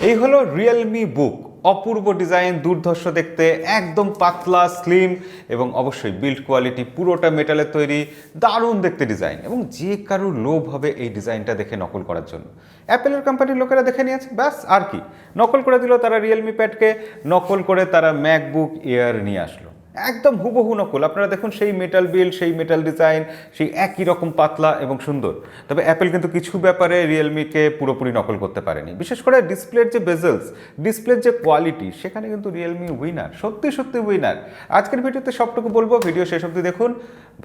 এই হলো রিয়েলমি বুক। অপূর্ব ডিজাইন, দুর্ধর্ষ দেখতে, একদম পাতলা স্লিম এবং অবশ্যই বিল্ড কোয়ালিটি পুরোটা মেটালের তৈরি, দারুণ দেখতে ডিজাইন এবং যে কারোর লোভ হবে এই ডিজাইনটা দেখে নকল করার জন্য। অ্যাপেলের কোম্পানির লোকেরা দেখে নিয়েছে, ব্যাস আর কি, নকল করে দিল তারা রিয়েলমি প্যাডকে, নকল করে তারা ম্যাকবুক এয়ার নিয়ে আসলো। একদম হুবহু নকল। আপনারা দেখুন সেই মেটাল বিল্ড, সেই মেটাল ডিজাইন, সেই একই রকম পাতলা এবং সুন্দর। তবে অ্যাপেল কিন্তু কিছু ব্যাপারে রিয়েলমিকে পুরোপুরি নকল করতে পারেনি, বিশেষ করে ডিসপ্লের যে বেজেলস, ডিসপ্লের যে কোয়ালিটি, সেখানে কিন্তু রিয়েলমি উইনার, সত্যি সত্যি উইনার। আজকের ভিডিওতে সবটুকু বলবো, ভিডিও শেষ অবধি দেখুন,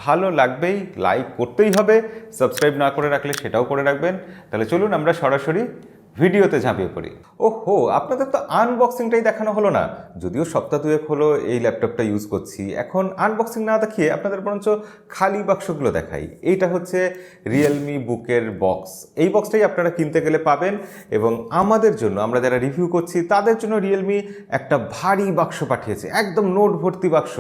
ভালো লাগবেই, লাইক করতেই হবে, সাবস্ক্রাইব না করে রাখলে সেটাও করে রাখবেন। তাহলে চলুন আমরা সরাসরি ভিডিওতে ঝাঁপিয়ে পড়ি। ওহো, আপনাদের তো আনবক্সিংটাই দেখানো হলো না। যদিও সপ্তাহ দুয়েক হলো এই ল্যাপটপটা ইউজ করছি, এখন আনবক্সিং না দেখিয়ে আপনাদের বরঞ্চ খালি বাক্সগুলো দেখাই। এইটা হচ্ছে রিয়েলমি বুকের বক্স। এই বক্সটাই আপনারা কিনতে গেলে পাবেন এবং আমাদের জন্য, আমরা যারা রিভিউ করছি তাদের জন্য রিয়েলমি একটা ভারী বাক্স পাঠিয়েছে, একদম নোট ভর্তি বাক্স।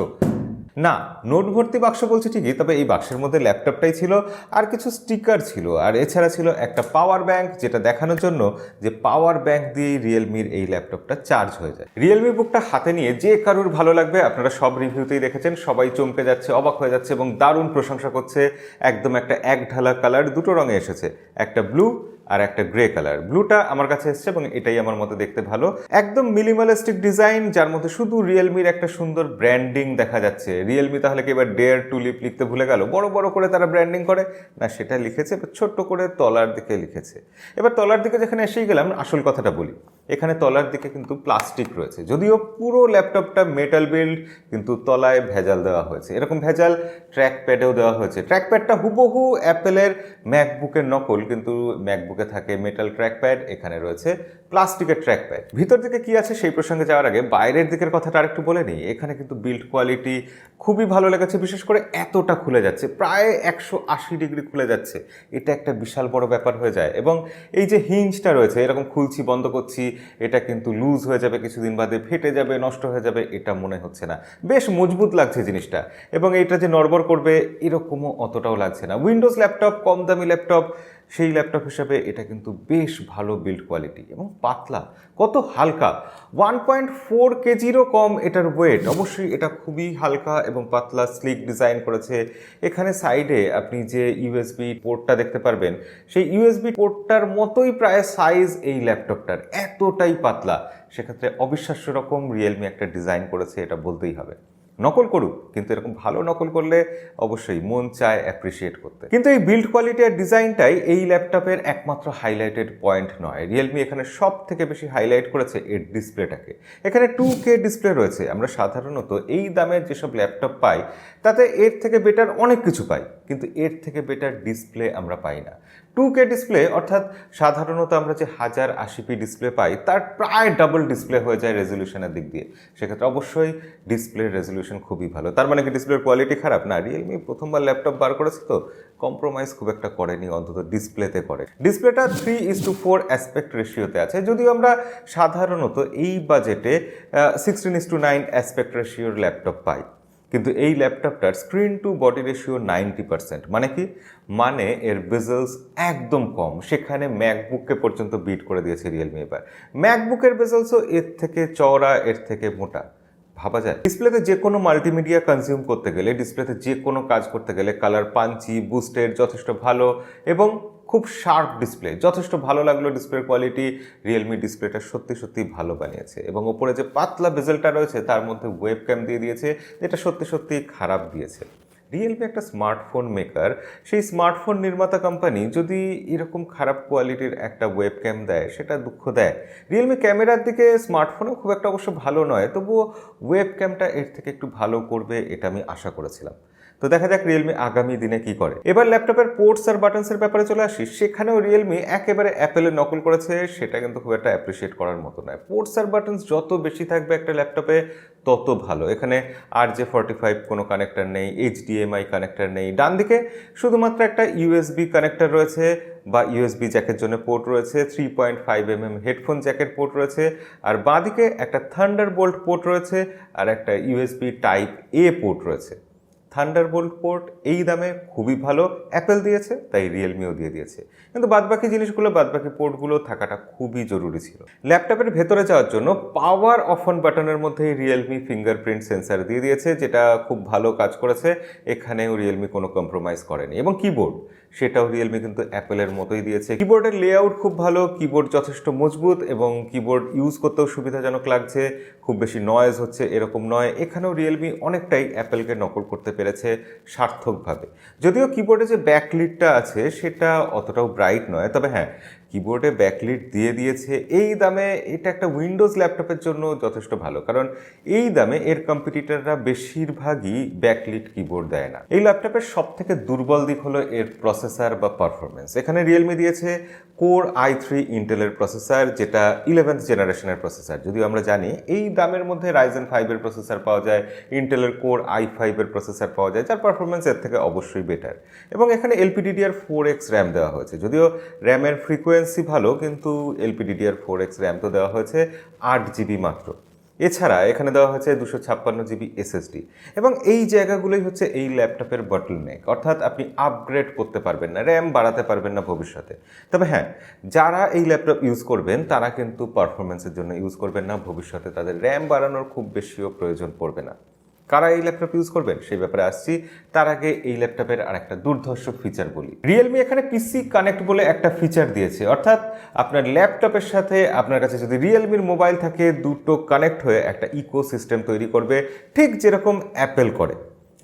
না, নোট ভর্তি বাক্স বলছি ঠিকই, তবে এই বাক্সের মধ্যে ল্যাপটপটাই ছিল, আর কিছু স্টিকার ছিল, আর এছাড়া ছিল একটা পাওয়ার ব্যাংক, যেটা দেখানোর জন্য যে পাওয়ার ব্যাংক দিয়ে রিয়েলমির এই ল্যাপটপটা চার্জ হয়ে যায়। রিয়েলমি বুকটা হাতে নিয়ে যে কারুর ভালো লাগবে, আপনারা সব রিভিউতেই দেখেছেন, সবাই চমকে যাচ্ছে, অবাক হয়ে যাচ্ছে এবং দারুণ প্রশংসা করছে। একদম একটা এক ঢালা কালার, দুটো রঙে এসেছে, একটা ব্লু আর একটা গ্রে কালার। ব্লুটা আমার কাছে এসছে এবং এটাই আমার মতে দেখতে ভালো। একদম মিনিমালিস্টিক ডিজাইন, যার মধ্যে শুধু রিয়েলমির একটা সুন্দর ব্র্যান্ডিং দেখা যাচ্ছে। রিয়েলমি তাহলে কি এবার ডেয়ার টু লিভ লিখতে ভুলে গেল? বড় বড় করে তারা ব্র্যান্ডিং করে না, সেটা লিখেছে ছোট্ট করে তলার দিকে লিখেছে। এবার তলার দিকে যেখানে এসেই গেলাম, আসল কথাটা বলি। এখানে তলার দিকে কিন্তু প্লাস্টিক রয়েছে, যদিও পুরো ল্যাপটপটা মেটাল বিল্ড, কিন্তু তলায় ভেজাল দেওয়া হয়েছে। এরকম ভেজাল ট্র্যাক প্যাডেও দেওয়া হয়েছে। ট্র্যাক প্যাডটা হুবহু অ্যাপেলের ম্যাকবুকের নকল, কিন্তু ম্যাকবুকে থাকে মেটাল ট্র্যাক প্যাড, এখানে রয়েছে প্লাস্টিকের ট্র্যাক প্যাড। ভিতর দিকে কি আছে সেই প্রসঙ্গে যাওয়ার আগে বাইরের দিকের কথাটা আরেকটু বলে নিই। এখানে কিন্তু বিল্ড কোয়ালিটি খুবই ভালো লেগেছে, বিশেষ করে এতটা খুলে যাচ্ছে, প্রায় 180 ডিগ্রি খুলে যাচ্ছে। এটা একটা বিশাল বড় ব্যাপার হয়ে যায়। এবং এই যে হিঞ্জটা রয়েছে, এরকম খুলছি বন্ধ করছি, এটা কিন্তু লুজ হয়ে যাবে কিছুদিন বাদে, ফেটে যাবে, নষ্ট হয়ে যাবে, এটা মনে হচ্ছে না। বেশ মজবুত লাগছে জিনিসটা। এবং এটা যে নড়বড় করবে এরকমও অতটাও লাগছে না। উইন্ডোজ ল্যাপটপ, কম দামি ল্যাপটপ, সেই ল্যাপটপ হিসাবে এটা কিন্তু বেশ ভালো বিল্ড কোয়ালিটি এবং পাতলা, কত হালকা, 1.4 কেজিরও কম এটার ওয়েট। অবশ্যই এটা খুবই হালকা এবং পাতলা, স্লিক ডিজাইন করেছে। এখানে সাইডে আপনি যে ইউএসবি পোর্টটা দেখতে পারবেন, সেই ইউএসবি পোর্টটার মতোই প্রায় সাইজ এই ল্যাপটপটার, এতটাই পাতলা। সেক্ষেত্রে অবিশ্বাস্য রকম রিয়েলমি একটা ডিজাইন করেছে, এটা বলতেই হবে। নকল করুক, কিন্তু এরকম ভালো নকল করলে অবশ্যই মন চায় অ্যাপ্রিসিয়েট করতে। কিন্তু এই বিল্ড কোয়ালিটি আর ডিজাইনটাই এই ল্যাপটপের একমাত্র হাইলাইটেড পয়েন্ট নয়। রিয়েলমি এখানে সব থেকে বেশি হাইলাইট করেছে এর ডিসপ্লেটাকে। এখানে 2K ডিসপ্লে রয়েছে। আমরা সাধারণত এই দামের যেসব ল্যাপটপ পাই, তাতে এর থেকে বেটার অনেক কিছু পাই, কিন্তু এর থেকে বেটার ডিসপ্লে আমরা পাই না। 2K ডিসপ্লে অর্থাৎ সাধারণত আমরা যে 1080p ডিসপ্লে পাই, তার প্রায় ডাবল ডিসপ্লে হয়ে যায় রেজলিউশনের দিক দিয়ে। সেক্ষেত্রে অবশ্যই ডিসপ্লের রেজলিউশন খুবই ভালো। তার মানে কি ডিসপ্লের কোয়ালিটি খারাপ? না, রিয়েলমি প্রথমবার ল্যাপটপ বার করেছে তো কম্প্রোমাইজ খুব একটা করেনি, অন্তত ডিসপ্লেতে করে। ডিসপ্লেটা 3:4 অ্যাসপেক্ট রেশিওতে আছে, যদিও আমরা সাধারণত এই বাজেটে 16:9 অ্যাসপেক্ট রেশিওর ল্যাপটপ পাই। কিন্তু এই ল্যাপটপটার স্ক্রিন টু বডি রেশিও 90%। মানে কি? মানে এর বেজেলস একদম কম। সেখানে ম্যাকবুককে পর্যন্ত বিট করে দিয়েছে রিয়েলমি এবার। ম্যাকবুকের বেজেলসও এর থেকে চওড়া, এর থেকে মোটা। ভাবা যায়? ডিসপ্লেতে যে কোনো মাল্টিমিডিয়া কনজিউম করতে গেলে, ডিসপ্লেতে যে কোনো কাজ করতে গেলে কালার পাঞ্চি, বুস্টেড যথেষ্ট ভালো এবং খুব শার্প ডিসপ্লে। যথেষ্ট ভালো লাগলো ডিসপ্লের কোয়ালিটি। রিয়েলমি ডিসপ্লেটা সত্যি সত্যি ভালো বানিয়েছে এবং ওপরে যে পাতলা বেজেলটা রয়েছে তার মধ্যে ওয়েবক্যাম দিয়ে দিয়েছে, যেটা সত্যি সত্যি খারাপ দিয়েছে। রিয়েলমি একটা স্মার্টফোন মেকার, সেই স্মার্টফোন নির্মাতা কোম্পানি যদি এরকম খারাপ কোয়ালিটির একটা ওয়েবক্যাম দেয়, সেটা দুঃখ দেয়। রিয়েলমি ক্যামেরার দিকে স্মার্টফোনেও খুব একটা অবশ্য ভালো নয়, তবুও ওয়েবক্যামটা এর থেকে একটু ভালো করবে, এটা আমি আশা করেছিলাম। তো দেখা যাক রিয়েলমি আগামী দিনে কি করে। এবার ল্যাপটপের পোর্টস আর বাটনসের ব্যাপারে চলে আসি। সেখানেও রিয়েলমি একেবারে অ্যাপেলের নকল করেছে, সেটা কিন্তু খুব একটা অ্যাপ্রিসিয়েট করার মতো নয়। পোর্টস আর বাটনস যত বেশি থাকবে একটা ল্যাপটপে তত ভালো। এখানে RJ45 কোনো কানেক্টর নেই, HDMI কানেক্টর নেই। ডান দিকে শুধুমাত্র একটা USB কানেক্টর রয়েছে বা USB জ্যাকের জন্য পোর্ট রয়েছে, 3.5mm হেডফোন জ্যাকের পোর্ট রয়েছে, আর বাঁ দিকে একটা থান্ডারবোল্ট পোর্ট রয়েছে আর একটা USB টাইপ A পোর্ট রয়েছে। থান্ডারবোল্ট পোর্ট এই দামে খুবই ভালো অ্যাপেল দিয়েছে, তাই রিয়েলমিও দিয়ে দিয়েছে। কিন্তু বাদবাকি জিনিসগুলো, বাদবাকি পোর্টগুলো থাকাটা খুবই জরুরি ছিল। ল্যাপটপের ভেতরে যাওয়ার জন্য পাওয়ার অফ অন বাটনের মধ্যেই রিয়েলমি ফিঙ্গারপ্রিন্ট সেন্সার দিয়ে দিয়েছে, যেটা খুব ভালো কাজ করেছে। এখানেও রিয়েলমি কোনো কম্প্রোমাইজ করেনি। এবং কিবোর্ড, সেটাও রিয়েলমি কিন্তু অ্যাপেলের মতোই দিয়েছে। কিবোর্ডের লেআউট খুব ভালো, কিবোর্ড যথেষ্ট মজবুত এবং কিবোর্ড ইউজ করতেও সুবিধাজনক লাগছে, খুব বেশি নয়েজ হচ্ছে এরকম নয়। এখানেও রিয়েলমি অনেকটাই অ্যাপেলকে নকল করতে পেরেছে সার্থকভাবে। যদিও কিবোর্ডে যে ব্যাকলিটটা আছে সেটা অতটাও ব্রাইট নয়, তবে হ্যাঁ, কিবোর্ডে ব্যাকলিট দিয়ে দিয়েছে। এই দামে এটা একটা উইন্ডোজ ল্যাপটপের জন্য যথেষ্ট ভালো, কারণ এই দামে এর কম্পিটিটররা বেশিরভাগই ব্যাকলিট কিবোর্ড দেয় না। এই ল্যাপটপের সব থেকে দুর্বল দিক হলো এর প্রসেসর বা পারফরমেন্স। এখানে রিয়েলমি দিয়েছে কোর i3 ইন্টেলের প্রসেসর, যেটা 11th জেনারেশনের প্রসেসর। যদিও আমরা জানি এই দামের মধ্যে রাইজেন 5-এর প্রসেসর পাওয়া যায়, ইন্টেলের কোর i5-এর প্রসেসর পাওয়া যায়, যার পারফরমেন্স এর থেকে অবশ্যই বেটার। এবং এখানে LPDDR4X র্যাম দেওয়া হয়েছে। যদিও র্যামের ফ্রিকোয়েন্সি ভালো, কিন্তু LPDDR4X র্যাম তো দেওয়া হয়েছে 8GB মাত্র। এছাড়া এখানে দেওয়া হয়েছে 256GB SSD। এবং এই জায়গাগুলোই হচ্ছে এই ল্যাপটপের বটলনেক, অর্থাৎ আপনি আপগ্রেড করতে পারবেন না, র্যাম বাড়াতে পারবেন না ভবিষ্যতে। তবে হ্যাঁ, যারা এই ল্যাপটপ ইউজ করবেন তারা কিন্তু পারফরমেন্সের জন্য ইউজ করবেন না, ভবিষ্যতে তাদের র্যাম বাড়ানোর খুব বেশিও প্রয়োজন পড়বে না। কারা এই ল্যাপটপ ইউজ করবেন সেই ব্যাপারে আসছি। তার আগে এই ল্যাপটপের আর একটা দুর্ধর্ষ ফিচার বলি। রিয়েলমি এখানে পিসি কানেক্ট বলে একটা ফিচার দিয়েছে, অর্থাৎ আপনার ল্যাপটপের সাথে আপনার কাছে যদি রিয়েলমির মোবাইল থাকে, দুটো কানেক্ট হয়ে একটা ইকোসিস্টেম তৈরি করবে, ঠিক যেরকম অ্যাপেল করে।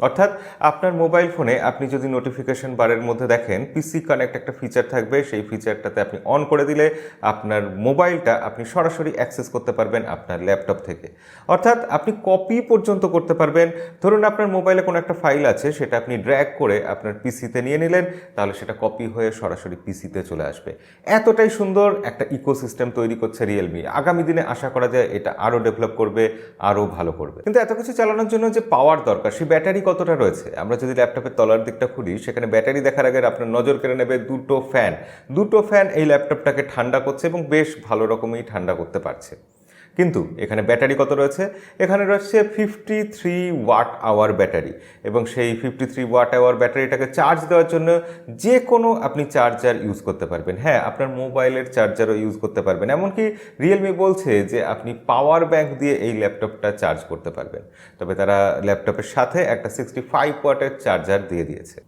অর্থাৎ আপনার মোবাইল ফোনে আপনি যদি নোটিফিকেশন বারের মধ্যে দেখেন পিসি কানেক্ট একটা ফিচার থাকবে, সেই ফিচারটাতে আপনি অন করে দিলে আপনার মোবাইলটা আপনি সরাসরি অ্যাক্সেস করতে পারবেন আপনার ল্যাপটপ থেকে। অর্থাৎ আপনি কপি পর্যন্ত করতে পারবেন। ধরুন আপনার মোবাইলে কোনো একটা ফাইল আছে, সেটা আপনি ড্র্যাগ করে আপনার পিসিতে নিয়ে নিলেন, তাহলে সেটা কপি হয়ে সরাসরি পিসিতে চলে আসবে। এতটাই সুন্দর একটা ইকোসিস্টেম তৈরি করছে রিয়েলমি। আগামী দিনে আশা করা যায় এটা আরও ডেভেলপ করবে, আরও ভালো করবে। কিন্তু এত কিছু চালানোর জন্য যে পাওয়ার দরকার, সেই ব্যাটারি কতটা রয়েছে? আমরা যদি ল্যাপটপের তলার দিকটা খুলি, সেখানে ব্যাটারি দেখার আগে আপনার নজর কেড়ে নেবে দুটো ফ্যান এই ল্যাপটপটাকে ঠান্ডা করছে এবং বেশ ভালো রকমই ঠান্ডা করতে পারছে। কিন্তু এখানে ব্যাটারি কত রয়েছে? এখানে রয়েছে 53 ওয়াট আওয়ার ব্যাটারি। এবং সেই 53 ওয়াট আওয়ার ব্যাটারিটাকে চার্জ দেওয়ার জন্য যে কোনো আপনি চার্জার ইউজ করতে পারবেন। হ্যাঁ, আপনার মোবাইলের চার্জারও ইউজ করতে পারবেন। এমনকি রিয়েলমি বলছে যে আপনি পাওয়ার ব্যাংক দিয়ে এই ল্যাপটপটা চার্জ করতে পারবেন। তবে তারা ল্যাপটপের সাথে একটা 65 ওয়াটের চার্জার দিয়ে দিয়েছে।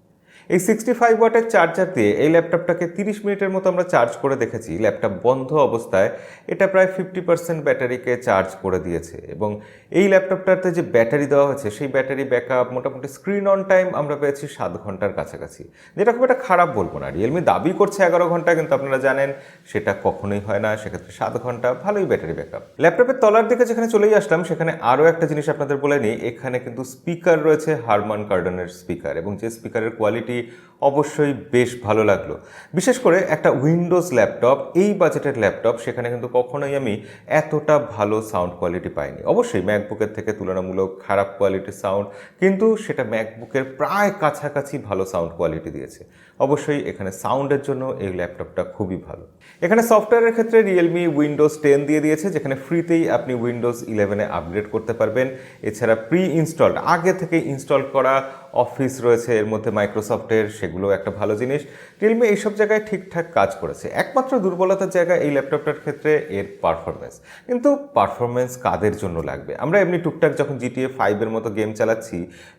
এই 65 ওয়াটের চার্জার দিয়ে এই ল্যাপটপটাকে 30 মিনিটের মতো আমরা চার্জ করে দেখেছি। ল্যাপটপ বন্ধ অবস্থায় এটা প্রায় 50% ব্যাটারিকে চার্জ করে দিয়েছে। এবং এই ল্যাপটপটাতে যে ব্যাটারি দেওয়া হয়েছে, সেই ব্যাটারি ব্যাকআপ মোটামুটি স্ক্রিন অন টাইম আমরা পেয়েছি 7 ঘন্টার কাছাকাছি, যেটা খুব একটা খারাপ বলবো না। রিয়েলমি দাবি করছে 11 ঘন্টা, কিন্তু আপনারা জানেন সেটা কখনোই হয় না। সেক্ষেত্রে 7 ঘন্টা ভালোই ব্যাটারি ব্যাকআপ। ল্যাপটপের তলার দিকে যেখানে চলেই আসলাম, সেখানে আরও একটা জিনিস আপনাদের বলে নিই। এখানে কিন্তু স্পিকার রয়েছে হারমান কার্ডনের স্পিকার, এবং যে স্পিকারের কোয়ালিটি অবশ্যই বেশ ভালো লাগলো। বিশেষ করে একটা উইন্ডোজ ল্যাপটপ, এই বাজেটের ল্যাপটপ, সেখানে কিন্তু কখনোই আমি এতটা ভালো সাউন্ড কোয়ালিটি পাইনি। অবশ্যই ম্যাকবুকের থেকে তুলনামূলক খারাপ কোয়ালিটির সাউন্ড, কিন্তু সেটা ম্যাকবুকের প্রায় কাছাকাছি ভালো সাউন্ড কোয়ালিটি দিয়েছে। অবশ্যই এখানে সাউন্ডের জন্য এই ল্যাপটপটা খুবই ভালো। এখানে সফটওয়্যারের ক্ষেত্রে রিয়েলমি উইন্ডোজ 10 দিয়ে দিয়েছে, যেখানে ফ্রিতেই আপনি উইন্ডোজ 11-এ আপগ্রেড করতে পারবেন। এছাড়া প্রি ইনস্টলড, আগে থেকে ইনস্টল করা অফিস রয়েছে এর মধ্যে মাইক্রোসফটের, সেগুলো একটা ভালো জিনিস। রিয়েলমি এইসব জায়গায় ঠিকঠাক কাজ করেছে। একমাত্র দুর্বলতার জায়গা এই ল্যাপটপটার ক্ষেত্রে এর পারফরমেন্স। কিন্তু পারফরমেন্স কাদের জন্য লাগবে? আমরা এমনি টুকটাক যখন GTA 5-এর মতো গেম চালাচ্ছি,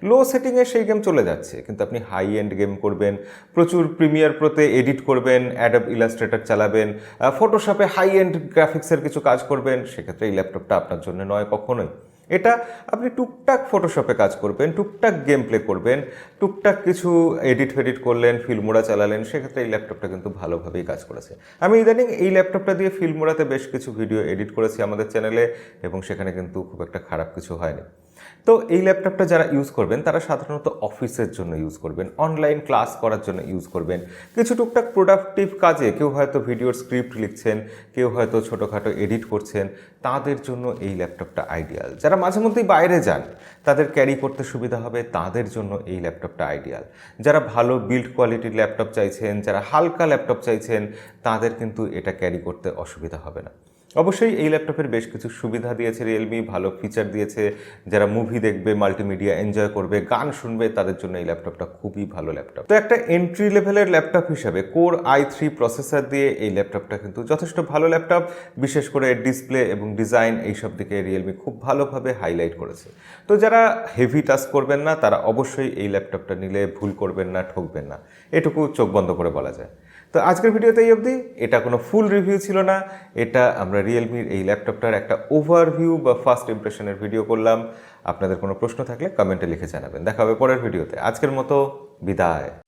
লো সেটিংয়ে সেই গেম চলে যাচ্ছে। কিন্তু আপনি হাই এন্ড গেম করবেন, প্রচুর প্রিমিয়ার প্রোতে এডিট করবেন, অ্যাডব ইলাস্ট্রেটর চালাবেন, ফটোশপে হাই এন্ড গ্রাফিক্সের কিছু কাজ করবেন, সেক্ষেত্রে এই ল্যাপটপটা আপনার জন্য নয় কখনোই। এটা আপনি টুকটাক ফটোশপে কাজ করবেন, টুকটাক গেম প্লে করবেন, টুকটাক কিছু এডিট ফেডিট করলেন, ফিল্মোরা চালালেন, সেক্ষেত্রে এই ল্যাপটপটা কিন্তু ভালোভাবেই কাজ করেছে। আমি ইদানিং এই ল্যাপটপটা দিয়ে ফিল্মোরাতে বেশ কিছু ভিডিও এডিট করেছি আমাদের চ্যানেলে, এবং সেখানে কিন্তু খুব একটা খারাপ কিছু হয়নি। তো এই ল্যাপটপটা যারা ইউজ করবেন তারা সাধারণত অফিসের জন্য ইউজ করবেন, অনলাইন ক্লাস করার জন্য ইউজ করবেন, কিছু টুকটাক প্রোডাক্টিভ কাজে, কেউ হয়তো ভিডিওর স্ক্রিপ্ট লিখছেন, কেউ হয়তো ছোটোখাটো এডিট করছেন, তাদের জন্য এই ল্যাপটপটা আইডিয়াল। যারা মাঝে মধ্যেই বাইরে যান, তাদের ক্যারি করতে সুবিধা হবে, তাদের জন্য এই ল্যাপটপটা আইডিয়াল। যারা ভালো বিল্ড কোয়ালিটির ল্যাপটপ চাইছেন, যারা হালকা ল্যাপটপ চাইছেন, তাদের কিন্তু এটা ক্যারি করতে অসুবিধা হবে না। অবশ্যই এই ল্যাপটপের বেশ কিছু সুবিধা দিয়েছে রিয়েলমি, ভালো ফিচার দিয়েছে। যারা মুভি দেখবে, মাল্টিমিডিয়া এনজয় করবে, গান শুনবে, তাদের জন্য এই ল্যাপটপটা খুবই ভালো ল্যাপটপ। তো একটা এন্ট্রি লেভেলের ল্যাপটপ হিসাবে কোর i3 প্রসেসর দিয়ে এই ল্যাপটপটা কিন্তু যথেষ্ট ভালো ল্যাপটপ। বিশেষ করে ডিসপ্লে এবং ডিজাইন এইসব দিকে রিয়েলমি খুব ভালোভাবে হাইলাইট করেছে। তো যারা হেভি টাস্ক করবেন না, তারা অবশ্যই এই ল্যাপটপটা নিলে ভুল করবেন না, ঠকবেন না, এটুকু চোখ বন্ধ করে বলা যায়। তো আজকের ভিডিওতে এই অবধি। এটা কোনো ফুল রিভিউ ছিল না, এটা আমরা রিয়েলমির এই ল্যাপটপটার একটা ওভারভিউ বা ফার্স্ট ইমপ্রেশনের ভিডিও করলাম। আপনাদের কোনো প্রশ্ন থাকলে কমেন্টে লিখে জানাবেন। দেখা হবে পরের ভিডিওতে। আজকের মতো বিদায়।